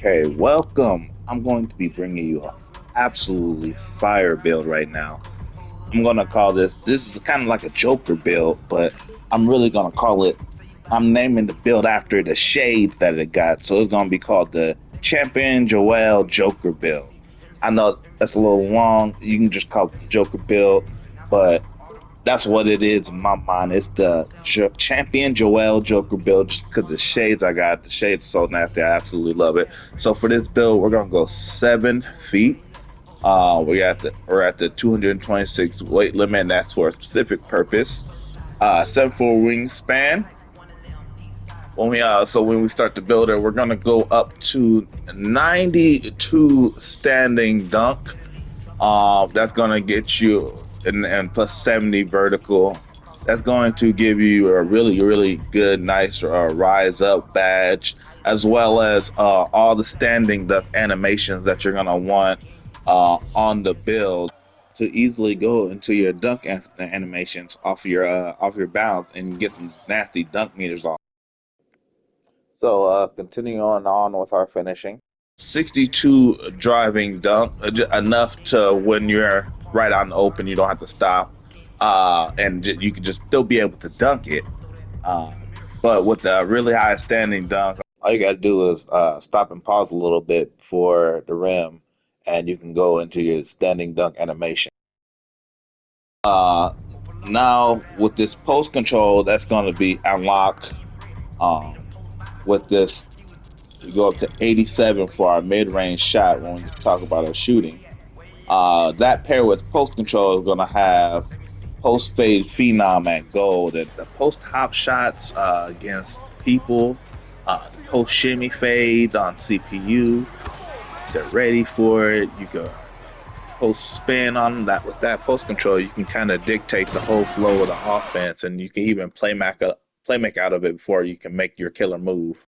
Okay, welcome. I'm going to be bringing you a absolutely fire build right now. I'm gonna call this is kind of like a Joker build, but I'm really gonna call it. I'm naming the build after the shades that it got, so it's gonna be called the Champion Joel Joker build. I know that's a little long. You can just call it the Joker build, but that's what it is in my mind. It's the Champion Joel Joker build just because the shades I got. The shades so nasty. I absolutely love it. So for this build, we're gonna go 7 feet. We're at the 226 weight limit, and that's for a specific purpose. 7 foot wingspan. When we start the builder, we're gonna go up to 92 standing dunk. That's gonna get you and plus 70 vertical. That's going to give you a really good, nice rise up badge, as well as all the standing duck animations that you're gonna want on the build to easily go into your dunk animations off your bounce and get some nasty dunk meters off. So continuing on with our finishing. 62 driving dunk, enough to when you're right out in the open, you don't have to stop, and you can just still be able to dunk it. Um, but with the really high standing dunk, all you got to do is stop and pause a little bit before the rim, and you can go into your standing dunk animation. Uh, Now with this post control, that's going to be unlocked. Um, with this, we go up to 87 for our mid-range shot when we talk about our shooting. That pair with post control is going to have post fade phenom at gold, and the post hop shots against people, the post shimmy fade on CPU. They're ready for it. You can post spin on that. With that post control, you can kind of dictate the whole flow of the offense, and you can even play make out of it before you can make your killer move.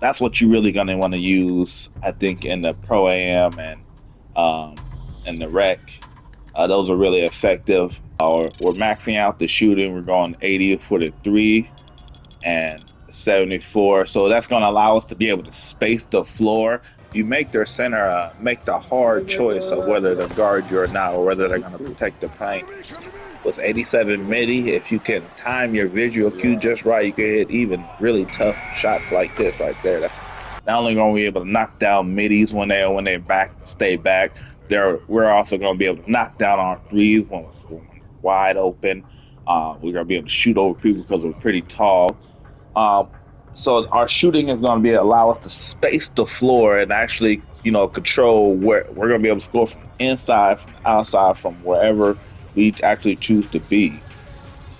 That's what you're really going to want to use, I think, in the Pro AM um, and the Rec. Those are really effective. We're maxing out the shooting. We're going 80 for the three and 74. So that's going to allow us to be able to space the floor. You make their center make the hard choice of whether to guard you or not, or whether they're going to protect the paint. With 87 midi, if you can time your visual cue just right, you can hit even really tough shots like this right there. That's not only going to be able to knock down middies when they stay back. We're also going to be able to knock down our threes when we're wide open. We're going to be able to shoot over people because we're pretty tall. Uh, so our shooting is going to allow us to space the floor and actually, control where we're going to be able to score from inside, from outside, from wherever we actually choose to be.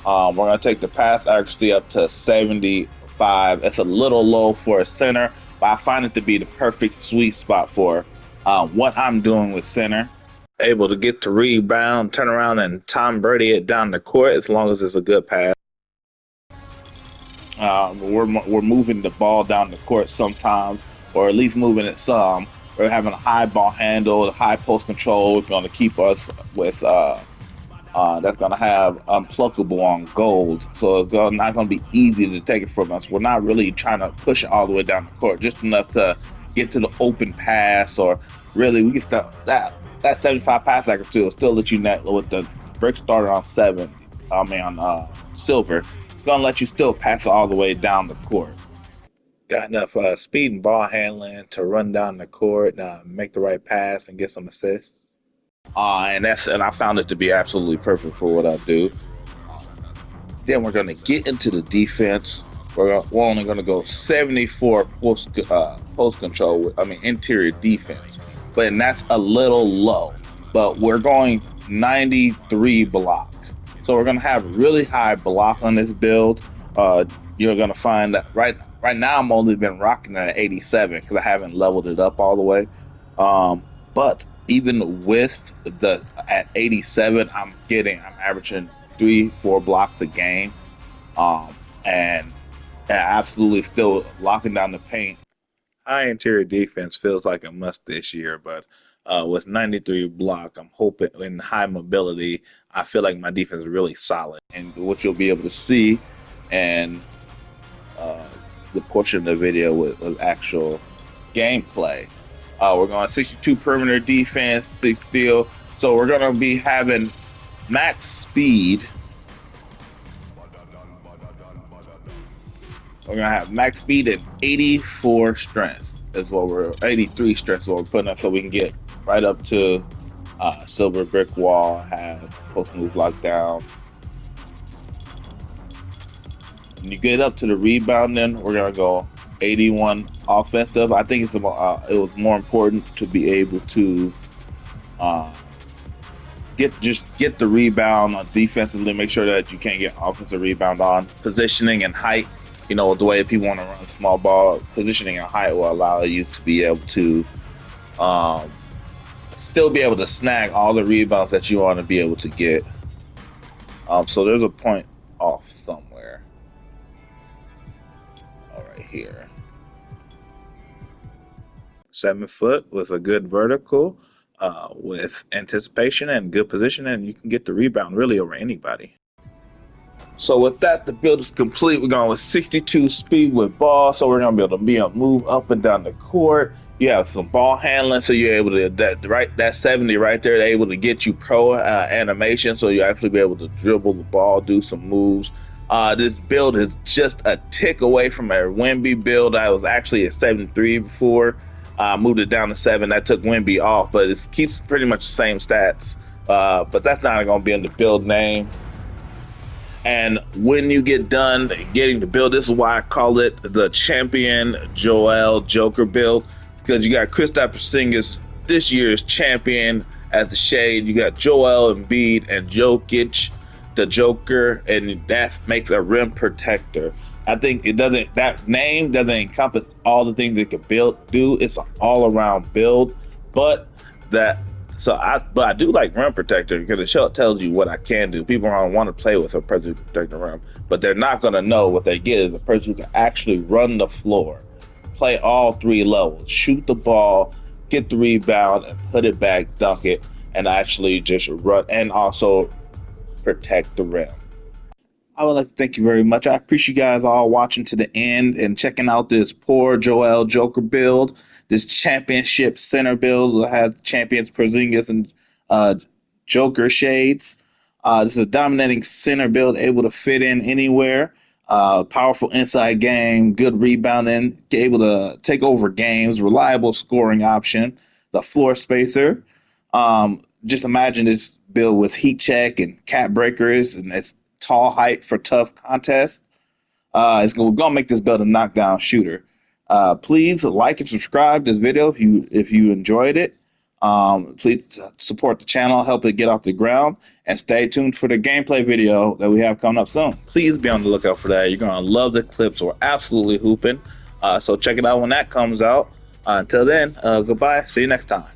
We're going to take the pass accuracy up to 75. It's a little low for a center, but I find it to be the perfect sweet spot for what I'm doing with center. Able to get the rebound, turn around, and Tom Brady it down the court as long as it's a good pass. We're moving the ball down the court sometimes, or at least moving it some. We're having a high ball handle, high post control. It's going to keep us with that's going to have unpluckable on gold. So it's not going to be easy to take it from us. We're not really trying to push it all the way down the court, just enough to get to the open pass, or really we can start that 75 pass accuracy will still let you net with the break starter on silver. It's going to let you still pass it all the way down the court. Got enough speed and ball handling to run down the court, make the right pass, and get some assists. And I found it to be absolutely perfect for what I do. Then we're going to get into the defense. We're only going to go 74 post control. Interior defense, and that's a little low. But we're going 93 block, so we're going to have really high block on this build. You're going to find that right now I'm only been rocking at 87 because I haven't leveled it up all the way. But even with at 87, I'm averaging 3-4 blocks a game, and absolutely still locking down the paint. High interior defense feels like a must this year, but with 93 block, I'm hoping in high mobility, I feel like my defense is really solid. And what you'll be able to see, and the portion of the video with actual gameplay. We're going 62 perimeter defense, 6 steal. So we're going to be having max speed. We're going to have max speed and 84 strength is what we're 83 strength is what we're putting up, so we can get right up to silver brick wall, have post move lockdown. When you get up to the rebounding, we're gonna go 81 offensive. I think it was more important to be able to get the rebound on defensively, make sure that you can't get offensive rebound on positioning and height. You know, the way people want to run small ball, positioning and height will allow you to be able to still be able to snag all the rebounds that you want to be able to get. So there's a point off somewhere. All right here. 7 foot with a good vertical, with anticipation and good position, and you can get the rebound really over anybody. So with that, the build is complete. We're going with 62 speed with ball, so we're going to be able to move up and down the court. You have some ball handling, so you're able to that 70 right there, they're able to get you pro animation, so you actually be able to dribble the ball, do some moves. This build is just a tick away from a Wemby build. I was actually at 73 before. Moved it down to 7. That took Wemby off, but it keeps pretty much the same stats. But that's not going to be in the build name. And when you get done getting the build, this is why I call it the Champion Joel Joker build, because you got Kristaps Porzingis, this year's champion, at the shade. You got Joel Embiid and Jokic, the Joker, and that makes a rim protector. I think that name doesn't encompass all the things it can do. It's an all-around build, but I do like rim protector because the show tells you what I can do. People don't want to play with a person who protect the rim, but they're not going to know what they get is a person who can actually run the floor, play all 3 levels, shoot the ball, get the rebound, and put it back, dunk it, and actually just run and also protect the rim. I would like to thank you very much. I appreciate you guys all watching to the end and checking out this poor Joel Joker build, this championship center build that has champions Porzingis and Joker shades. This is a dominating center build, able to fit in anywhere. Powerful inside game, good rebounding, able to take over games, reliable scoring option, the floor spacer. Just imagine this build with heat check and cap breakers, and it's tall height for tough contests. It's going to make this build a knockdown shooter. Please like and subscribe to this video if you enjoyed it. Please support the channel, help it get off the ground, and stay tuned for the gameplay video that we have coming up soon. Please be on the lookout for that. You're going to love the clips. We're absolutely hooping. So check it out when that comes out. Until then, goodbye. See you next time.